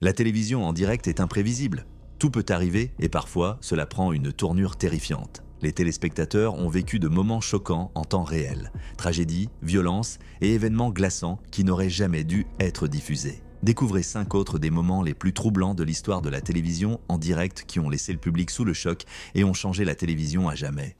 La télévision en direct est imprévisible. Tout peut arriver et parfois, cela prend une tournure terrifiante. Les téléspectateurs ont vécu de moments choquants en temps réel. Tragédies, violences et événements glaçants qui n'auraient jamais dû être diffusés. Découvrez 5 autres des moments les plus troublants de l'histoire de la télévision en direct qui ont laissé le public sous le choc et ont changé la télévision à jamais.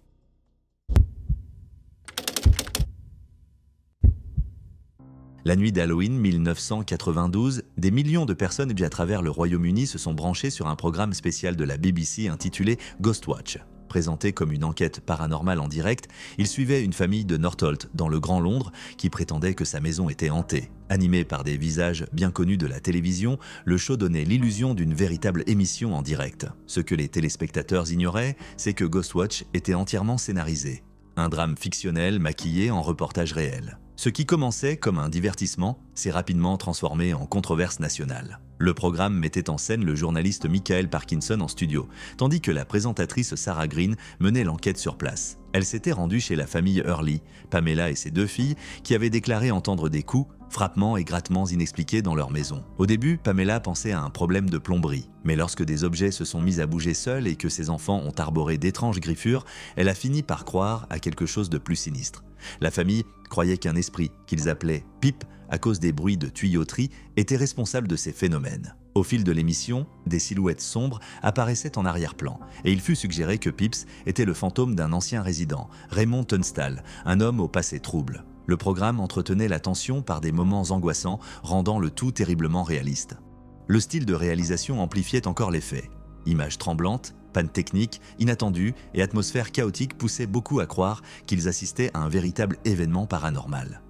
La nuit d'Halloween 1992, des millions de personnes à travers le Royaume-Uni se sont branchées sur un programme spécial de la BBC intitulé Ghostwatch. Présenté comme une enquête paranormale en direct, il suivait une famille de Northolt dans le Grand Londres qui prétendait que sa maison était hantée. Animé par des visages bien connus de la télévision, le show donnait l'illusion d'une véritable émission en direct. Ce que les téléspectateurs ignoraient, c'est que Ghostwatch était entièrement scénarisé. Un drame fictionnel maquillé en reportage réel. Ce qui commençait comme un divertissement s'est rapidement transformé en controverse nationale. Le programme mettait en scène le journaliste Michael Parkinson en studio, tandis que la présentatrice Sarah Green menait l'enquête sur place. Elle s'était rendue chez la famille Hurley, Pamela et ses 2 filles, qui avaient déclaré entendre des coups, frappements et grattements inexpliqués dans leur maison. Au début, Pamela pensait à un problème de plomberie, mais lorsque des objets se sont mis à bouger seuls et que ses enfants ont arboré d'étranges griffures, elle a fini par croire à quelque chose de plus sinistre. La famille croyait qu'un esprit, qu'ils appelaient Pip à cause des bruits de tuyauterie, était responsable de ces phénomènes. Au fil de l'émission, des silhouettes sombres apparaissaient en arrière-plan, et il fut suggéré que Pips était le fantôme d'un ancien résident, Raymond Tunstall, un homme au passé trouble. Le programme entretenait la tension par des moments angoissants, rendant le tout terriblement réaliste. Le style de réalisation amplifiait encore l'effet. Images tremblantes, panne technique, inattendue et atmosphère chaotique poussaient beaucoup à croire qu'ils assistaient à un véritable événement paranormal.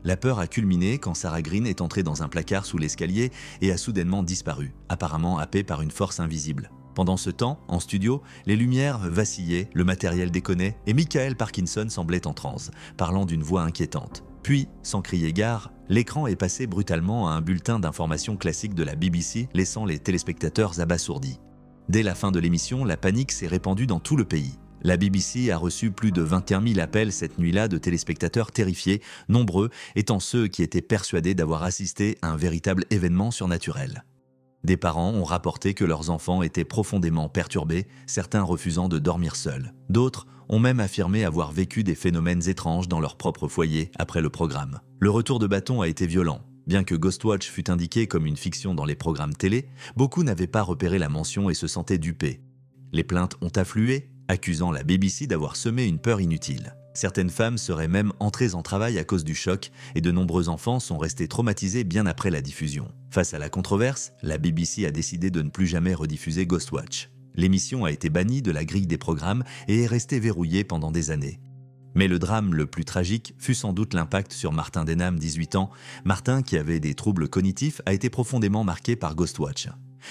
La peur a culminé quand Sarah Green est entrée dans un placard sous l'escalier et a soudainement disparu, apparemment happée par une force invisible. Pendant ce temps, en studio, les lumières vacillaient, le matériel déconnait et Michael Parkinson semblait en transe, parlant d'une voix inquiétante. Puis, sans crier gare, l'écran est passé brutalement à un bulletin d'information classique de la BBC, laissant les téléspectateurs abasourdis. Dès la fin de l'émission, la panique s'est répandue dans tout le pays. La BBC a reçu plus de 21 000 appels cette nuit-là de téléspectateurs terrifiés, nombreux étant ceux qui étaient persuadés d'avoir assisté à un véritable événement surnaturel. Des parents ont rapporté que leurs enfants étaient profondément perturbés, certains refusant de dormir seuls. D'autres ont même affirmé avoir vécu des phénomènes étranges dans leur propre foyer après le programme. Le retour de bâton a été violent. Bien que Ghostwatch fût indiqué comme une fiction dans les programmes télé, beaucoup n'avaient pas repéré la mention et se sentaient dupés. Les plaintes ont afflué, accusant la BBC d'avoir semé une peur inutile. Certaines femmes seraient même entrées en travail à cause du choc et de nombreux enfants sont restés traumatisés bien après la diffusion. Face à la controverse, la BBC a décidé de ne plus jamais rediffuser Ghostwatch. L'émission a été bannie de la grille des programmes et est restée verrouillée pendant des années. Mais le drame le plus tragique fut sans doute l'impact sur Martin Denham, 18 ans. Martin, qui avait des troubles cognitifs, a été profondément marqué par Ghostwatch.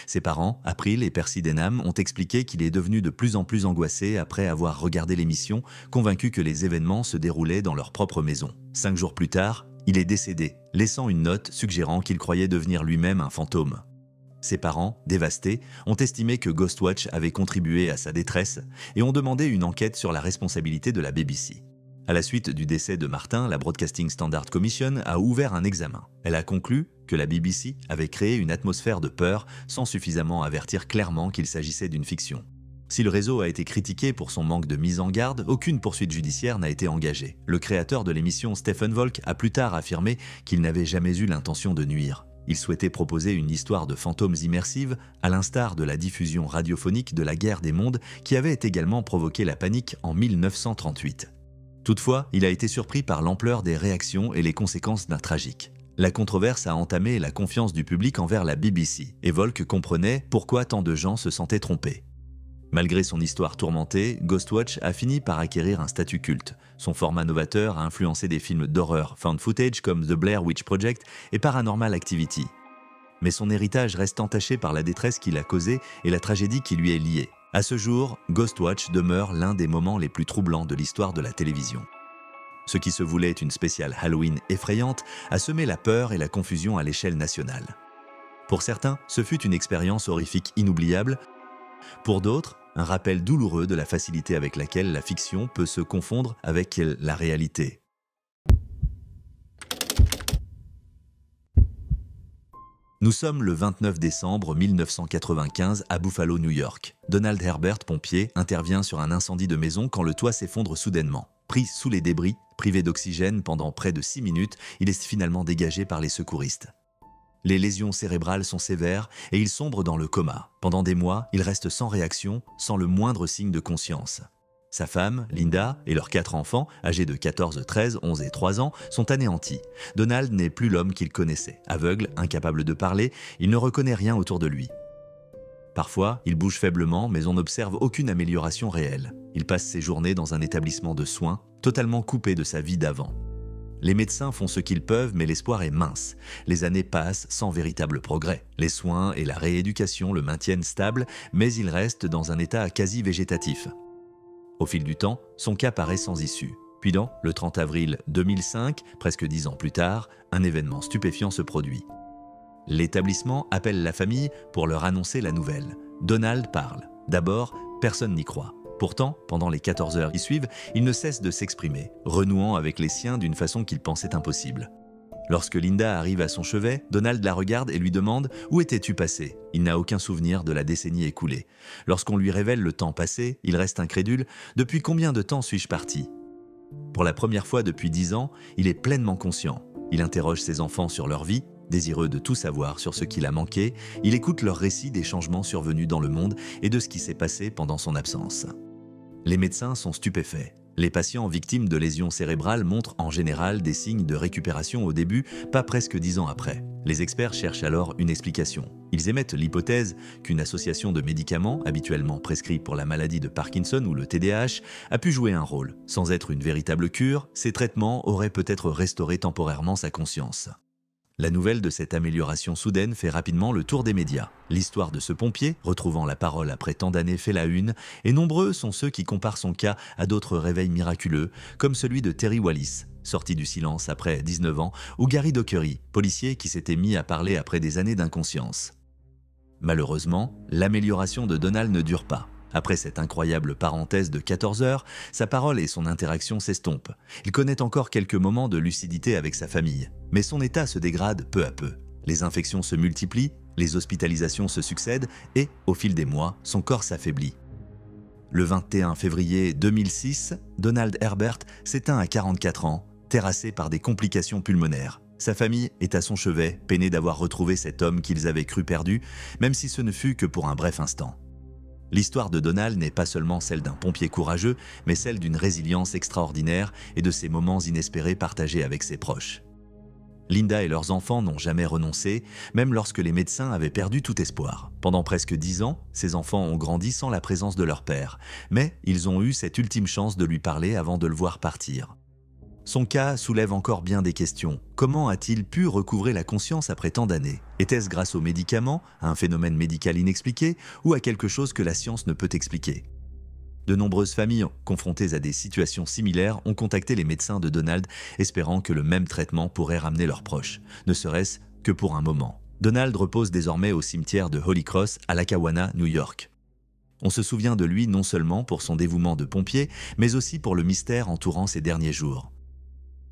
Ses parents, April et Percy Denham, ont expliqué qu'il est devenu de plus en plus angoissé après avoir regardé l'émission, convaincu que les événements se déroulaient dans leur propre maison. 5 jours plus tard, il est décédé, laissant une note suggérant qu'il croyait devenir lui-même un fantôme. Ses parents, dévastés, ont estimé que Ghostwatch avait contribué à sa détresse et ont demandé une enquête sur la responsabilité de la BBC. À la suite du décès de Martin, la Broadcasting Standard Commission a ouvert un examen. Elle a conclu que la BBC avait créé une atmosphère de peur sans suffisamment avertir clairement qu'il s'agissait d'une fiction. Si le réseau a été critiqué pour son manque de mise en garde, aucune poursuite judiciaire n'a été engagée. Le créateur de l'émission, Stephen Volk, a plus tard affirmé qu'il n'avait jamais eu l'intention de nuire. Il souhaitait proposer une histoire de fantômes immersive, à l'instar de la diffusion radiophonique de la Guerre des Mondes qui avait également provoqué la panique en 1938. Toutefois, il a été surpris par l'ampleur des réactions et les conséquences d'un tragique. La controverse a entamé la confiance du public envers la BBC, et Volk comprenait pourquoi tant de gens se sentaient trompés. Malgré son histoire tourmentée, Ghostwatch a fini par acquérir un statut culte. Son format novateur a influencé des films d'horreur found footage comme The Blair Witch Project et Paranormal Activity. Mais son héritage reste entaché par la détresse qu'il a causée et la tragédie qui lui est liée. À ce jour, Ghostwatch demeure l'un des moments les plus troublants de l'histoire de la télévision. Ce qui se voulait une spéciale Halloween effrayante a semé la peur et la confusion à l'échelle nationale. Pour certains, ce fut une expérience horrifique inoubliable. Pour d'autres, un rappel douloureux de la facilité avec laquelle la fiction peut se confondre avec la réalité. Nous sommes le 29 décembre 1995 à Buffalo, New York. Donald Herbert, pompier, intervient sur un incendie de maison quand le toit s'effondre soudainement. Pris sous les débris, privé d'oxygène pendant près de 6 minutes, il est finalement dégagé par les secouristes. Les lésions cérébrales sont sévères et il sombre dans le coma. Pendant des mois, il reste sans réaction, sans le moindre signe de conscience. Sa femme, Linda, et leurs 4 enfants, âgés de 14, 13, 11 et 3 ans, sont anéantis. Donald n'est plus l'homme qu'il connaissait. Aveugle, incapable de parler, il ne reconnaît rien autour de lui. Parfois, il bouge faiblement, mais on n'observe aucune amélioration réelle. Il passe ses journées dans un établissement de soins, totalement coupé de sa vie d'avant. Les médecins font ce qu'ils peuvent, mais l'espoir est mince. Les années passent sans véritable progrès. Les soins et la rééducation le maintiennent stable, mais il reste dans un état quasi végétatif. Au fil du temps, son cas paraît sans issue. Puis le 30 avril 2005, presque 10 ans plus tard, un événement stupéfiant se produit. L'établissement appelle la famille pour leur annoncer la nouvelle. Donald parle. D'abord, personne n'y croit. Pourtant, pendant les 14 heures qui suivent, il ne cesse de s'exprimer, renouant avec les siens d'une façon qu'il pensait impossible. Lorsque Linda arrive à son chevet, Donald la regarde et lui demande « Où étais-tu passé ?» Il n'a aucun souvenir de la décennie écoulée. Lorsqu'on lui révèle le temps passé, il reste incrédule « Depuis combien de temps suis-je parti ?» Pour la première fois depuis 10 ans, il est pleinement conscient. Il interroge ses enfants sur leur vie, désireux de tout savoir sur ce qu'il a manqué. Il écoute leurs récits des changements survenus dans le monde et de ce qui s'est passé pendant son absence. Les médecins sont stupéfaits. Les patients victimes de lésions cérébrales montrent en général des signes de récupération au début, pas presque 10 ans après. Les experts cherchent alors une explication. Ils émettent l'hypothèse qu'une association de médicaments, habituellement prescrits pour la maladie de Parkinson ou le TDAH, a pu jouer un rôle. Sans être une véritable cure, ces traitements auraient peut-être restauré temporairement sa conscience. La nouvelle de cette amélioration soudaine fait rapidement le tour des médias. L'histoire de ce pompier, retrouvant la parole après tant d'années, fait la une, et nombreux sont ceux qui comparent son cas à d'autres réveils miraculeux, comme celui de Terry Wallis, sorti du silence après 19 ans, ou Gary Dockery, policier qui s'était mis à parler après des années d'inconscience. Malheureusement, l'amélioration de Donald ne dure pas. Après cette incroyable parenthèse de 14 heures, sa parole et son interaction s'estompent. Il connaît encore quelques moments de lucidité avec sa famille, mais son état se dégrade peu à peu. Les infections se multiplient, les hospitalisations se succèdent et, au fil des mois, son corps s'affaiblit. Le 21 février 2006, Donald Herbert s'éteint à 44 ans, terrassé par des complications pulmonaires. Sa famille est à son chevet, peinée d'avoir retrouvé cet homme qu'ils avaient cru perdu, même si ce ne fut que pour un bref instant. L'histoire de Donald n'est pas seulement celle d'un pompier courageux, mais celle d'une résilience extraordinaire et de ces moments inespérés partagés avec ses proches. Linda et leurs enfants n'ont jamais renoncé, même lorsque les médecins avaient perdu tout espoir. Pendant presque 10 ans, ces enfants ont grandi sans la présence de leur père, mais ils ont eu cette ultime chance de lui parler avant de le voir partir. Son cas soulève encore bien des questions. Comment a-t-il pu recouvrer la conscience après tant d'années? Était-ce grâce aux médicaments, à un phénomène médical inexpliqué, ou à quelque chose que la science ne peut expliquer? De nombreuses familles confrontées à des situations similaires ont contacté les médecins de Donald, espérant que le même traitement pourrait ramener leurs proches, ne serait-ce que pour un moment. Donald repose désormais au cimetière de Holy Cross à Lackawanna, New York. On se souvient de lui non seulement pour son dévouement de pompier, mais aussi pour le mystère entourant ses derniers jours.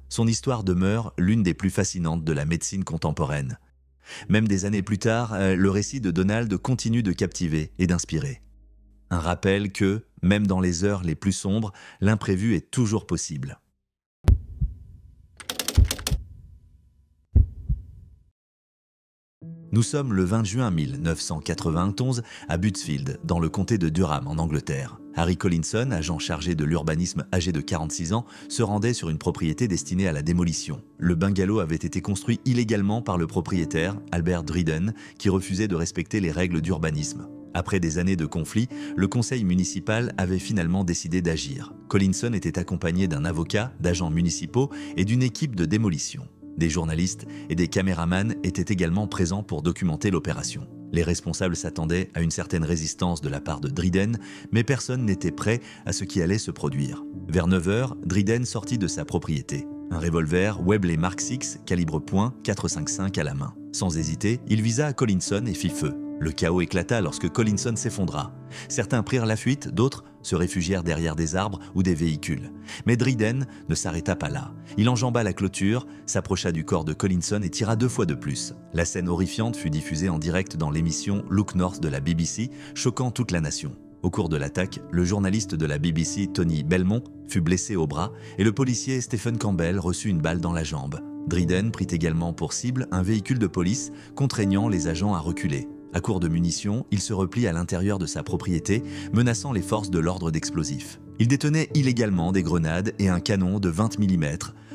Son histoire demeure l'une des plus fascinantes de la médecine contemporaine. Même des années plus tard, le récit de Donald continue de captiver et d'inspirer. Un rappel que, même dans les heures les plus sombres, l'imprévu est toujours possible. Nous sommes le 20 juin 1991 à Buttsfield, dans le comté de Durham, en Angleterre. Harry Collinson, agent chargé de l'urbanisme âgé de 46 ans, se rendait sur une propriété destinée à la démolition. Le bungalow avait été construit illégalement par le propriétaire, Albert Dryden, qui refusait de respecter les règles d'urbanisme. Après des années de conflits, le conseil municipal avait finalement décidé d'agir. Collinson était accompagné d'un avocat, d'agents municipaux et d'une équipe de démolition. Des journalistes et des caméramans étaient également présents pour documenter l'opération. Les responsables s'attendaient à une certaine résistance de la part de Dryden, mais personne n'était prêt à ce qui allait se produire. Vers 9 h, Dryden sortit de sa propriété. Un revolver Webley Mark VI, calibre .455 à la main. Sans hésiter, il visa Collinson et fit feu. Le chaos éclata lorsque Collinson s'effondra. Certains prirent la fuite, d'autres se réfugièrent derrière des arbres ou des véhicules. Mais Dryden ne s'arrêta pas là. Il enjamba la clôture, s'approcha du corps de Collinson et tira 2 fois de plus. La scène horrifiante fut diffusée en direct dans l'émission Look North de la BBC, choquant toute la nation. Au cours de l'attaque, le journaliste de la BBC, Tony Belmont, fut blessé au bras et le policier Stephen Campbell reçut une balle dans la jambe. Dryden prit également pour cible un véhicule de police, contraignant les agents à reculer. À court de munitions, il se replie à l'intérieur de sa propriété, menaçant les forces de l'ordre d'explosifs. Il détenait illégalement des grenades et un canon de 20 mm,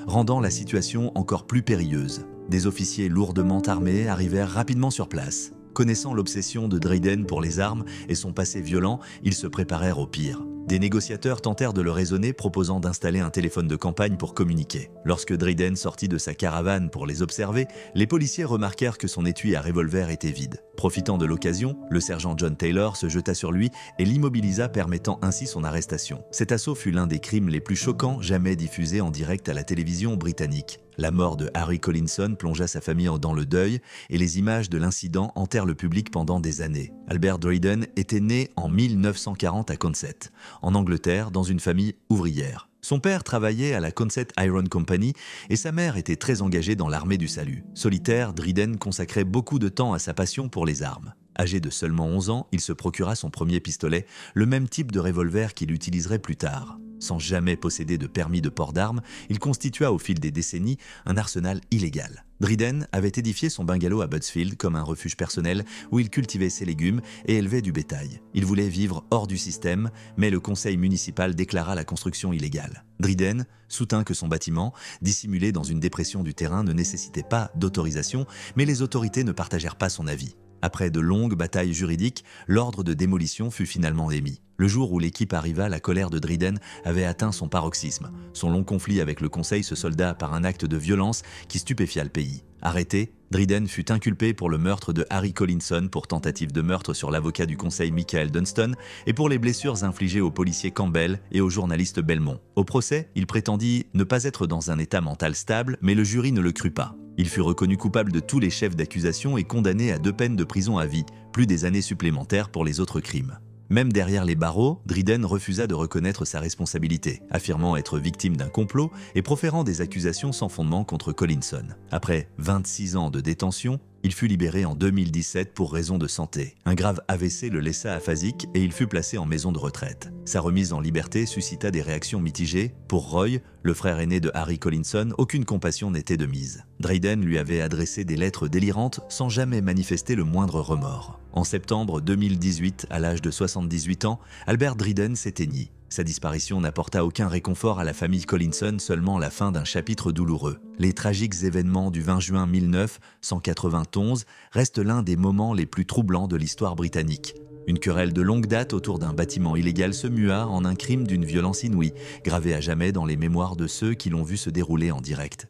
rendant la situation encore plus périlleuse. Des officiers lourdement armés arrivèrent rapidement sur place. Connaissant l'obsession de Dryden pour les armes et son passé violent, ils se préparèrent au pire. Des négociateurs tentèrent de le raisonner, proposant d'installer un téléphone de campagne pour communiquer. Lorsque Dryden sortit de sa caravane pour les observer, les policiers remarquèrent que son étui à revolver était vide. Profitant de l'occasion, le sergent John Taylor se jeta sur lui et l'immobilisa, permettant ainsi son arrestation. Cet assaut fut l'un des crimes les plus choquants jamais diffusés en direct à la télévision britannique. La mort de Harry Collinson plongea sa famille dans le deuil et les images de l'incident hantèrent le public pendant des années. Albert Dryden était né en 1940 à Consett, en Angleterre, dans une famille ouvrière. Son père travaillait à la Consett Iron Company et sa mère était très engagée dans l'armée du salut. Solitaire, Dryden consacrait beaucoup de temps à sa passion pour les armes. Âgé de seulement 11 ans, il se procura son premier pistolet, le même type de revolver qu'il utiliserait plus tard. Sans jamais posséder de permis de port d'armes, il constitua au fil des décennies un arsenal illégal. Dryden avait édifié son bungalow à Budsfield comme un refuge personnel où il cultivait ses légumes et élevait du bétail. Il voulait vivre hors du système, mais le conseil municipal déclara la construction illégale. Dryden soutint que son bâtiment, dissimulé dans une dépression du terrain, ne nécessitait pas d'autorisation, mais les autorités ne partagèrent pas son avis. Après de longues batailles juridiques, l'ordre de démolition fut finalement émis. Le jour où l'équipe arriva, la colère de Dryden avait atteint son paroxysme. Son long conflit avec le conseil se solda par un acte de violence qui stupéfia le pays. Arrêté, Dryden fut inculpé pour le meurtre de Harry Collinson, pour tentative de meurtre sur l'avocat du conseil Michael Dunston et pour les blessures infligées au policier Campbell et au journaliste Belmont. Au procès, il prétendit ne pas être dans un état mental stable, mais le jury ne le crut pas. Il fut reconnu coupable de tous les chefs d'accusation et condamné à 2 peines de prison à vie, plus des années supplémentaires pour les autres crimes. Même derrière les barreaux, Dryden refusa de reconnaître sa responsabilité, affirmant être victime d'un complot et proférant des accusations sans fondement contre Collinson. Après 26 ans de détention, il fut libéré en 2017 pour raison de santé. Un grave AVC le laissa aphasique et il fut placé en maison de retraite. Sa remise en liberté suscita des réactions mitigées. Pour Roy, le frère aîné de Harry Collinson, aucune compassion n'était de mise. Dryden lui avait adressé des lettres délirantes sans jamais manifester le moindre remords. En septembre 2018, à l'âge de 78 ans, Albert Dryden s'éteignit. Sa disparition n'apporta aucun réconfort à la famille Collinson, seulement la fin d'un chapitre douloureux. Les tragiques événements du 20 juin 1991 restent l'un des moments les plus troublants de l'histoire britannique. Une querelle de longue date autour d'un bâtiment illégal se mua en un crime d'une violence inouïe, gravé à jamais dans les mémoires de ceux qui l'ont vu se dérouler en direct.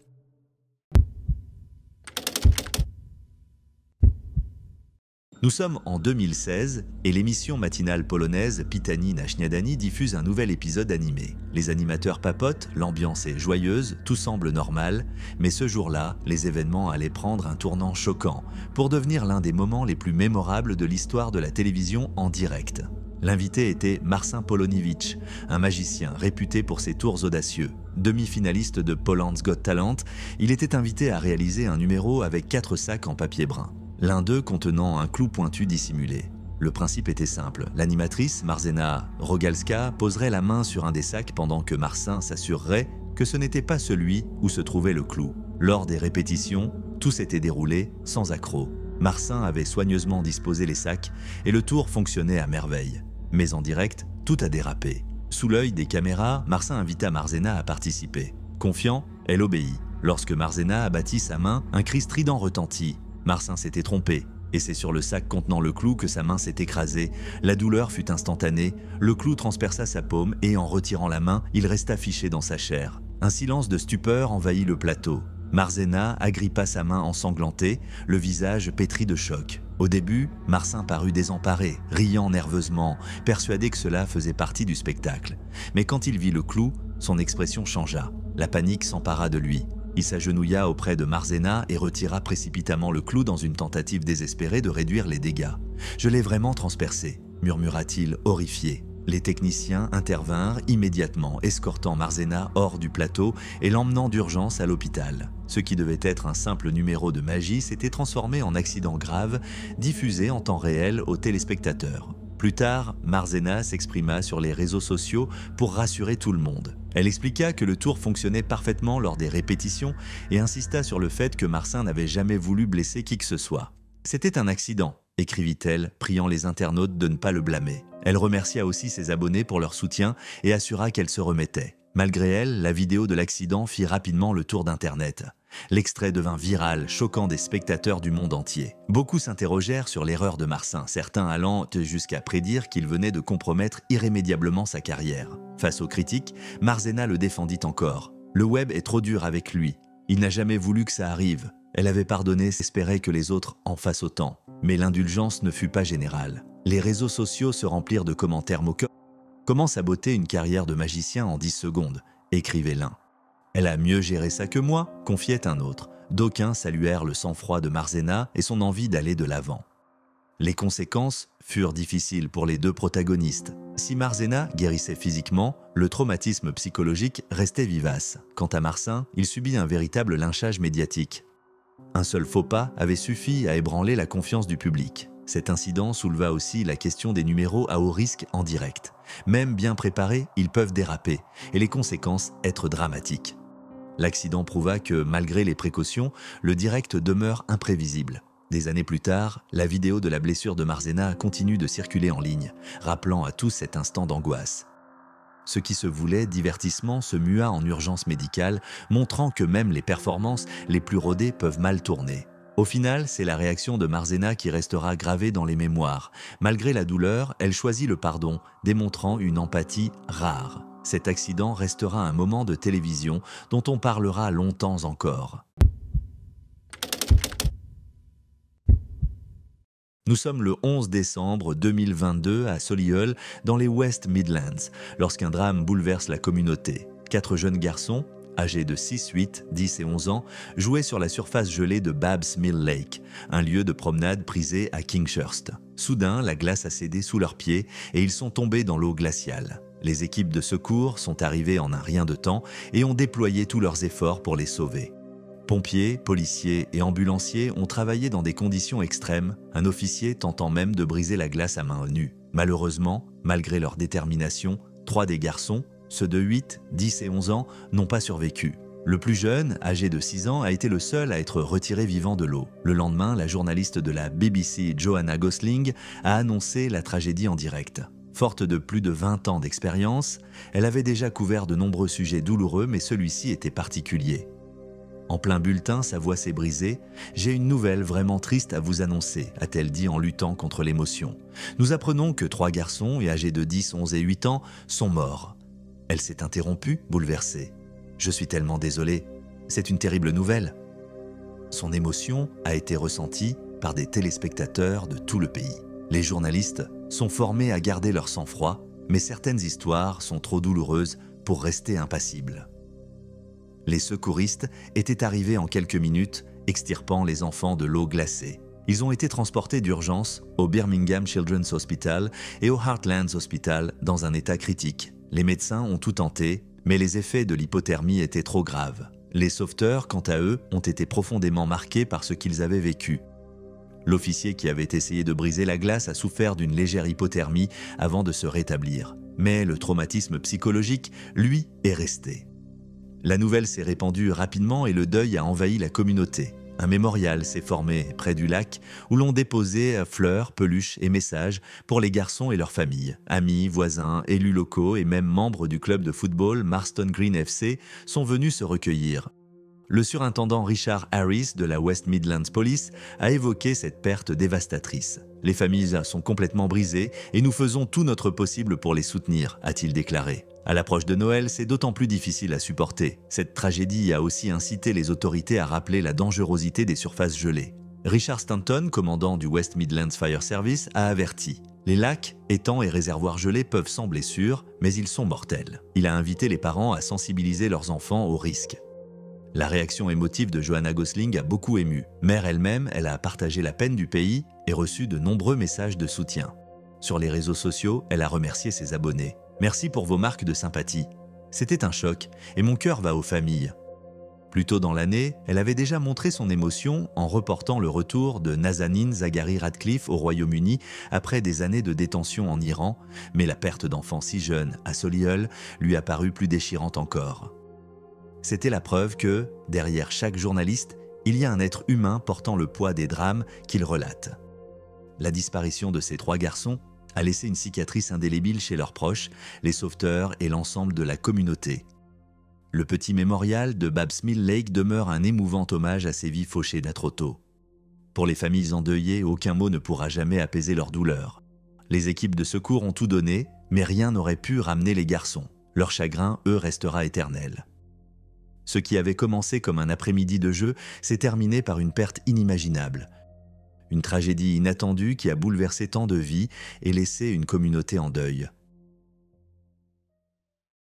Nous sommes en 2016 et l'émission matinale polonaise Pytani na Śniadanie diffuse un nouvel épisode animé. Les animateurs papotent, l'ambiance est joyeuse, tout semble normal, mais ce jour-là, les événements allaient prendre un tournant choquant pour devenir l'un des moments les plus mémorables de l'histoire de la télévision en direct. L'invité était Marcin Polonowicz, un magicien réputé pour ses tours audacieux. Demi-finaliste de Poland's Got Talent, il était invité à réaliser un numéro avec 4 sacs en papier brun. L'un d'eux contenant un clou pointu dissimulé. Le principe était simple, l'animatrice, Marzena Rogalska, poserait la main sur un des sacs pendant que Marcin s'assurerait que ce n'était pas celui où se trouvait le clou. Lors des répétitions, tout s'était déroulé sans accroc. Marcin avait soigneusement disposé les sacs et le tour fonctionnait à merveille. Mais en direct, tout a dérapé. Sous l'œil des caméras, Marcin invita Marzena à participer. Confiant, elle obéit. Lorsque Marzena abattit sa main, un cri strident retentit. Marcin s'était trompé, et c'est sur le sac contenant le clou que sa main s'est écrasée. La douleur fut instantanée, le clou transperça sa paume et en retirant la main, il resta fiché dans sa chair. Un silence de stupeur envahit le plateau. Marzena agrippa sa main ensanglantée, le visage pétri de choc. Au début, Marcin parut désemparé, riant nerveusement, persuadé que cela faisait partie du spectacle. Mais quand il vit le clou, son expression changea. La panique s'empara de lui. Il s'agenouilla auprès de Marzena et retira précipitamment le clou dans une tentative désespérée de réduire les dégâts. « Je l'ai vraiment transpercé », murmura-t-il, horrifié. Les techniciens intervinrent immédiatement, escortant Marzena hors du plateau et l'emmenant d'urgence à l'hôpital. Ce qui devait être un simple numéro de magie s'était transformé en accident grave, diffusé en temps réel aux téléspectateurs. Plus tard, Marzena s'exprima sur les réseaux sociaux pour rassurer tout le monde. Elle expliqua que le tour fonctionnait parfaitement lors des répétitions et insista sur le fait que Marcin n'avait jamais voulu blesser qui que ce soit. « C'était un accident », écrivit-elle, priant les internautes de ne pas le blâmer. Elle remercia aussi ses abonnés pour leur soutien et assura qu'elle se remettait. Malgré elle, la vidéo de l'accident fit rapidement le tour d'Internet. L'extrait devint viral, choquant des spectateurs du monde entier. Beaucoup s'interrogèrent sur l'erreur de Marcin, certains allant jusqu'à prédire qu'il venait de compromettre irrémédiablement sa carrière. Face aux critiques, Marzena le défendit encore. Le web est trop dur avec lui. Il n'a jamais voulu que ça arrive. Elle avait pardonné, espérait que les autres en fassent autant. Mais l'indulgence ne fut pas générale. Les réseaux sociaux se remplirent de commentaires moqueurs. Comment saboter une carrière de magicien en 10 secondes, écrivait l'un. Elle a mieux géré ça que moi, confiait un autre. D'aucuns saluèrent le sang-froid de Marzena et son envie d'aller de l'avant. Les conséquences furent difficiles pour les deux protagonistes. Si Marzena guérissait physiquement, le traumatisme psychologique restait vivace. Quant à Marcin, il subit un véritable lynchage médiatique. Un seul faux pas avait suffi à ébranler la confiance du public. Cet incident souleva aussi la question des numéros à haut risque en direct. Même bien préparés, ils peuvent déraper et les conséquences être dramatiques. L'accident prouva que, malgré les précautions, le direct demeure imprévisible. Des années plus tard, la vidéo de la blessure de Marzena continue de circuler en ligne, rappelant à tous cet instant d'angoisse. Ce qui se voulait divertissement se mua en urgence médicale, montrant que même les performances les plus rodées peuvent mal tourner. Au final, c'est la réaction de Marzena qui restera gravée dans les mémoires. Malgré la douleur, elle choisit le pardon, démontrant une empathie rare. Cet accident restera un moment de télévision dont on parlera longtemps encore. Nous sommes le 11 décembre 2022 à Solihull, dans les West Midlands, lorsqu'un drame bouleverse la communauté. 4 jeunes garçons, âgés de 6, 8, 10 et 11 ans, jouaient sur la surface gelée de Babs Mill Lake, un lieu de promenade prisé à Kingshurst. Soudain, la glace a cédé sous leurs pieds et ils sont tombés dans l'eau glaciale. Les équipes de secours sont arrivées en un rien de temps et ont déployé tous leurs efforts pour les sauver. Pompiers, policiers et ambulanciers ont travaillé dans des conditions extrêmes, un officier tentant même de briser la glace à main nue. Malheureusement, malgré leur détermination, 3 des garçons, ceux de 8, 10 et 11 ans, n'ont pas survécu. Le plus jeune, âgé de 6 ans, a été le seul à être retiré vivant de l'eau. Le lendemain, la journaliste de la BBC, Joanna Gosling, a annoncé la tragédie en direct. Forte de plus de 20 ans d'expérience, elle avait déjà couvert de nombreux sujets douloureux, mais celui-ci était particulier. En plein bulletin, sa voix s'est brisée. « J'ai une nouvelle vraiment triste à vous annoncer », a-t-elle dit en luttant contre l'émotion. « Nous apprenons que 3 garçons, âgés de 10, 11 et 8 ans, sont morts. » Elle s'est interrompue, bouleversée. « Je suis tellement désolée. C'est une terrible nouvelle. » Son émotion a été ressentie par des téléspectateurs de tout le pays. Les journalistes sont formés à garder leur sang-froid, mais certaines histoires sont trop douloureuses pour rester impassibles. Les secouristes étaient arrivés en quelques minutes, extirpant les enfants de l'eau glacée. Ils ont été transportés d'urgence au Birmingham Children's Hospital et au Heartlands Hospital dans un état critique. Les médecins ont tout tenté, mais les effets de l'hypothermie étaient trop graves. Les sauveteurs, quant à eux, ont été profondément marqués par ce qu'ils avaient vécu. L'officier qui avait essayé de briser la glace a souffert d'une légère hypothermie avant de se rétablir. Mais le traumatisme psychologique, lui, est resté. La nouvelle s'est répandue rapidement et le deuil a envahi la communauté. Un mémorial s'est formé près du lac où l'on déposait fleurs, peluches et messages pour les garçons et leurs familles. Amis, voisins, élus locaux et même membres du club de football Marston Green FC sont venus se recueillir. Le surintendant Richard Harris de la West Midlands Police a évoqué cette perte dévastatrice. « Les familles sont complètement brisées et nous faisons tout notre possible pour les soutenir », a-t-il déclaré. À l'approche de Noël, c'est d'autant plus difficile à supporter. Cette tragédie a aussi incité les autorités à rappeler la dangerosité des surfaces gelées. Richard Stanton, commandant du West Midlands Fire Service, a averti. Les lacs, étangs et réservoirs gelés peuvent sembler sûrs, mais ils sont mortels. Il a invité les parents à sensibiliser leurs enfants aux risques. La réaction émotive de Joanna Gosling a beaucoup ému. Mère elle-même, elle a partagé la peine du pays et reçu de nombreux messages de soutien. Sur les réseaux sociaux, elle a remercié ses abonnés. « Merci pour vos marques de sympathie. C'était un choc et mon cœur va aux familles. » Plus tôt dans l'année, elle avait déjà montré son émotion en reportant le retour de Nazanin Zaghari-Ratcliffe au Royaume-Uni après des années de détention en Iran, mais la perte d'enfants si jeunes à Solihull lui a paru plus déchirante encore. C'était la preuve que, derrière chaque journaliste, il y a un être humain portant le poids des drames qu'il relate. La disparition de ces 3 garçons a laissé une cicatrice indélébile chez leurs proches, les sauveteurs et l'ensemble de la communauté. Le petit mémorial de Babs Mill Lake demeure un émouvant hommage à ces vies fauchées trop tôt. Pour les familles endeuillées, aucun mot ne pourra jamais apaiser leur douleur. Les équipes de secours ont tout donné, mais rien n'aurait pu ramener les garçons. Leur chagrin, eux, restera éternel. Ce qui avait commencé comme un après-midi de jeu s'est terminé par une perte inimaginable. Une tragédie inattendue qui a bouleversé tant de vies et laissé une communauté en deuil.